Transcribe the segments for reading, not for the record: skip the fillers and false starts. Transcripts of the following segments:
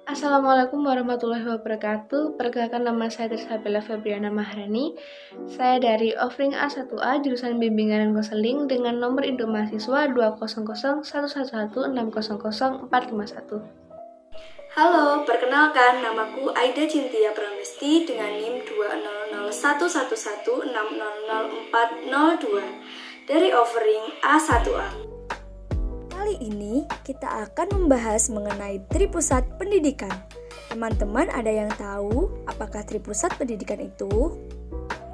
Assalamualaikum warahmatullahi wabarakatuh. Perkenalkan nama saya Trisabella Febriana Mahrani. Saya dari Offering A1A jurusan Bimbingan dan Konseling dengan nomor induk mahasiswa 2001111600451. Halo, perkenalkan namaku Aida Cintia Pramesti dengan NIM 2001111600402 dari Offering A1A. Kali ini kita akan membahas mengenai Tripusat Pendidikan. Teman-teman ada yang tahu apakah Tripusat Pendidikan itu?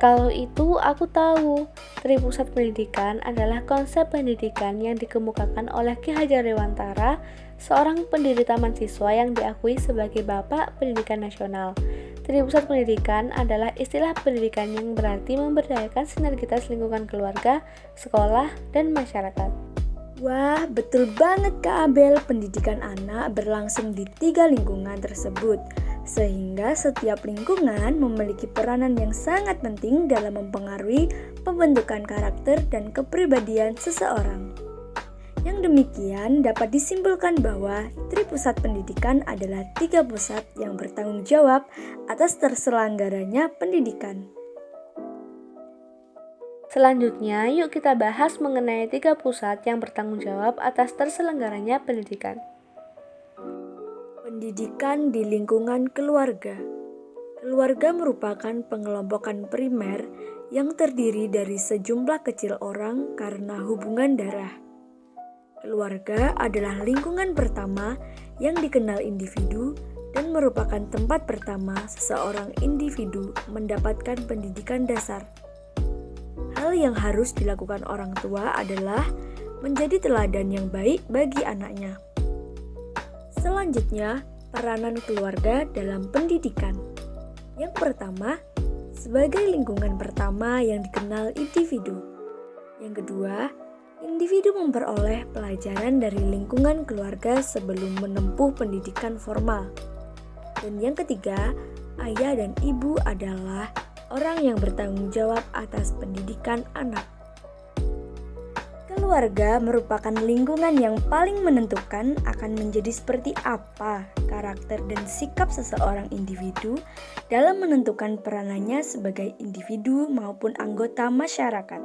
Kalau itu aku tahu. Tripusat Pendidikan adalah konsep pendidikan yang dikemukakan oleh Ki Hajar Dewantara, seorang pendiri taman siswa yang diakui sebagai Bapak Pendidikan Nasional. Tripusat Pendidikan adalah istilah pendidikan yang berarti memberdayakan sinergitas lingkungan keluarga, sekolah, dan masyarakat. Wah, betul banget Kak Abel. Pendidikan anak berlangsung di 3 lingkungan tersebut, sehingga setiap lingkungan memiliki peranan yang sangat penting dalam mempengaruhi pembentukan karakter dan kepribadian seseorang. Yang demikian dapat disimpulkan bahwa Tripusat Pendidikan adalah 3 pusat yang bertanggung jawab atas terselenggaranya pendidikan. Selanjutnya, yuk kita bahas mengenai 3 pusat yang bertanggung jawab atas terselenggaranya pendidikan. Pendidikan di lingkungan keluarga. Keluarga merupakan pengelompokan primer yang terdiri dari sejumlah kecil orang karena hubungan darah. Keluarga adalah lingkungan pertama yang dikenal individu dan merupakan tempat pertama seseorang individu mendapatkan pendidikan dasar. Hal yang harus dilakukan orang tua adalah menjadi teladan yang baik bagi anaknya. Selanjutnya, peranan keluarga dalam pendidikan. Yang pertama, sebagai lingkungan pertama yang dikenal individu. Yang kedua, individu memperoleh pelajaran dari lingkungan keluarga sebelum menempuh pendidikan formal. Dan yang ketiga, ayah dan ibu adalah orang yang bertanggung jawab atas pendidikan anak. Keluarga merupakan lingkungan yang paling menentukan akan menjadi seperti apa karakter dan sikap seseorang individu dalam menentukan peranannya sebagai individu maupun anggota masyarakat.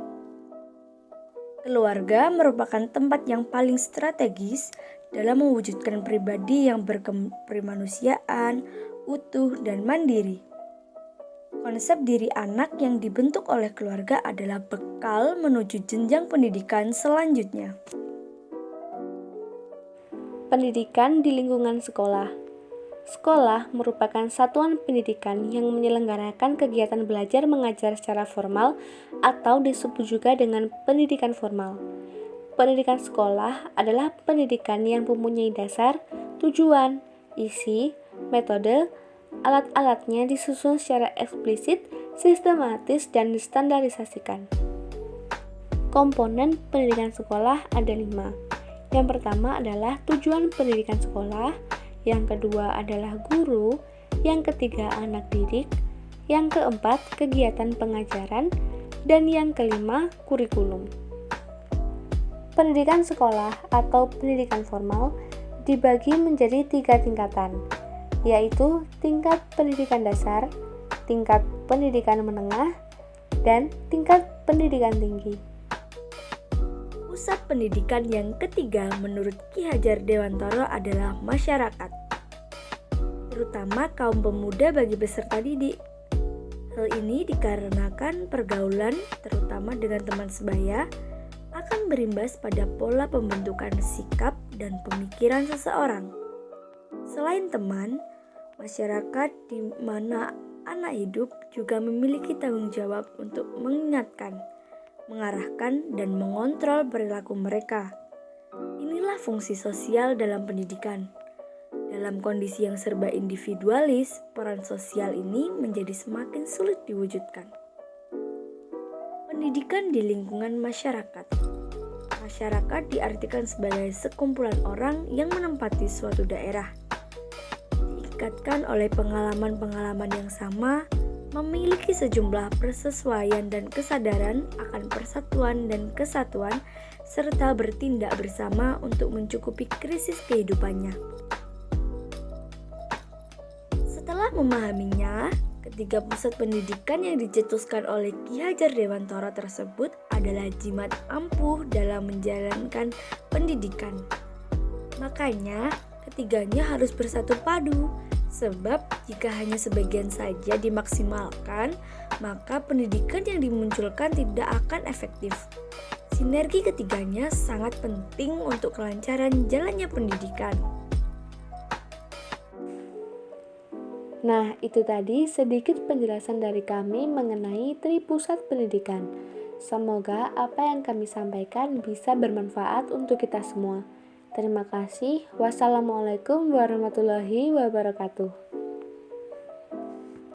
Keluarga merupakan tempat yang paling strategis dalam mewujudkan pribadi yang berkemanusiaan, utuh, dan mandiri. Konsep diri anak yang dibentuk oleh keluarga adalah bekal menuju jenjang pendidikan selanjutnya. Pendidikan di lingkungan sekolah. Sekolah merupakan satuan pendidikan yang menyelenggarakan kegiatan belajar mengajar secara formal atau disebut juga dengan pendidikan formal. Pendidikan sekolah adalah pendidikan yang mempunyai dasar, tujuan, isi, metode, alat-alatnya disusun secara eksplisit, sistematis, dan distandarisasikan. Komponen pendidikan sekolah ada 5. Yang pertama adalah tujuan pendidikan sekolah, yang kedua adalah guru, yang ketiga anak didik, yang keempat kegiatan pengajaran, dan yang kelima kurikulum. Pendidikan sekolah atau pendidikan formal dibagi menjadi 3 tingkatan, yaitu tingkat pendidikan dasar, tingkat pendidikan menengah, dan tingkat pendidikan tinggi. Pusat pendidikan yang ketiga menurut Ki Hajar Dewantara adalah masyarakat, terutama kaum pemuda bagi peserta didik. Hal ini dikarenakan pergaulan, terutama dengan teman sebaya, akan berimbas pada pola pembentukan sikap dan pemikiran seseorang. Selain teman, masyarakat di mana anak hidup juga memiliki tanggung jawab untuk mengingatkan, mengarahkan, dan mengontrol perilaku mereka. Inilah fungsi sosial dalam pendidikan. Dalam kondisi yang serba individualis, peran sosial ini menjadi semakin sulit diwujudkan. Pendidikan di lingkungan masyarakat. Masyarakat diartikan sebagai sekumpulan orang yang menempati suatu daerah, diikatkan oleh pengalaman-pengalaman yang sama, memiliki sejumlah persesuaian dan kesadaran akan persatuan dan kesatuan, serta bertindak bersama untuk mencukupi krisis kehidupannya. Setelah memahaminya, ketiga pusat pendidikan yang dicetuskan oleh Ki Hajar Dewantara tersebut adalah jimat ampuh dalam menjalankan pendidikan. Makanya, ketiganya harus bersatu padu, sebab jika hanya sebagian saja dimaksimalkan, maka pendidikan yang dimunculkan tidak akan efektif. Sinergi ketiganya sangat penting untuk kelancaran jalannya pendidikan. Nah, itu tadi sedikit penjelasan dari kami mengenai Tripusat Pendidikan. Semoga apa yang kami sampaikan bisa bermanfaat untuk kita semua. Terima kasih. Wassalamualaikum warahmatullahi wabarakatuh.